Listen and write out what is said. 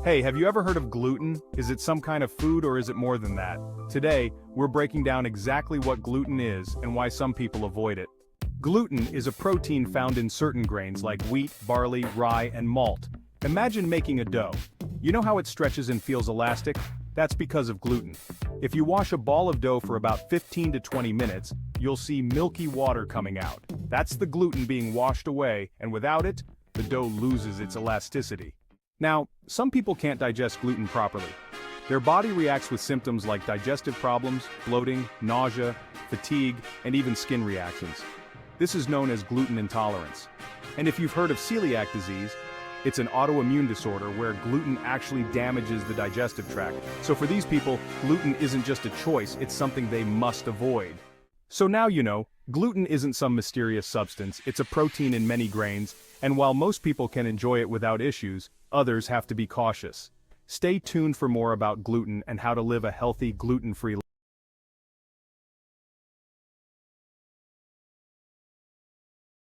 Hey, have you ever heard of gluten? Is it some kind of food or is it more than that? Today, we're breaking down exactly what gluten is and why some people avoid it. Gluten is a protein found in certain grains like wheat, barley, rye, and malt. Imagine making a dough. You know how it stretches and feels elastic? That's because of gluten. If you wash a ball of dough for about 15 to 20 minutes, you'll see milky water coming out. That's the gluten being washed away, and without it, the dough loses its elasticity. Now, some people can't digest gluten properly. Their body reacts with symptoms like digestive problems, bloating, nausea, fatigue, and even skin reactions. This is known as gluten intolerance. And if you've heard of celiac disease, it's an autoimmune disorder where gluten actually damages the digestive tract. So for these people, gluten isn't just a choice, it's something they must avoid. So now you know, gluten isn't some mysterious substance, it's a protein in many grains, and while most people can enjoy it without issues, others have to be cautious. Stay tuned for more about gluten and how to live a healthy, gluten-free life.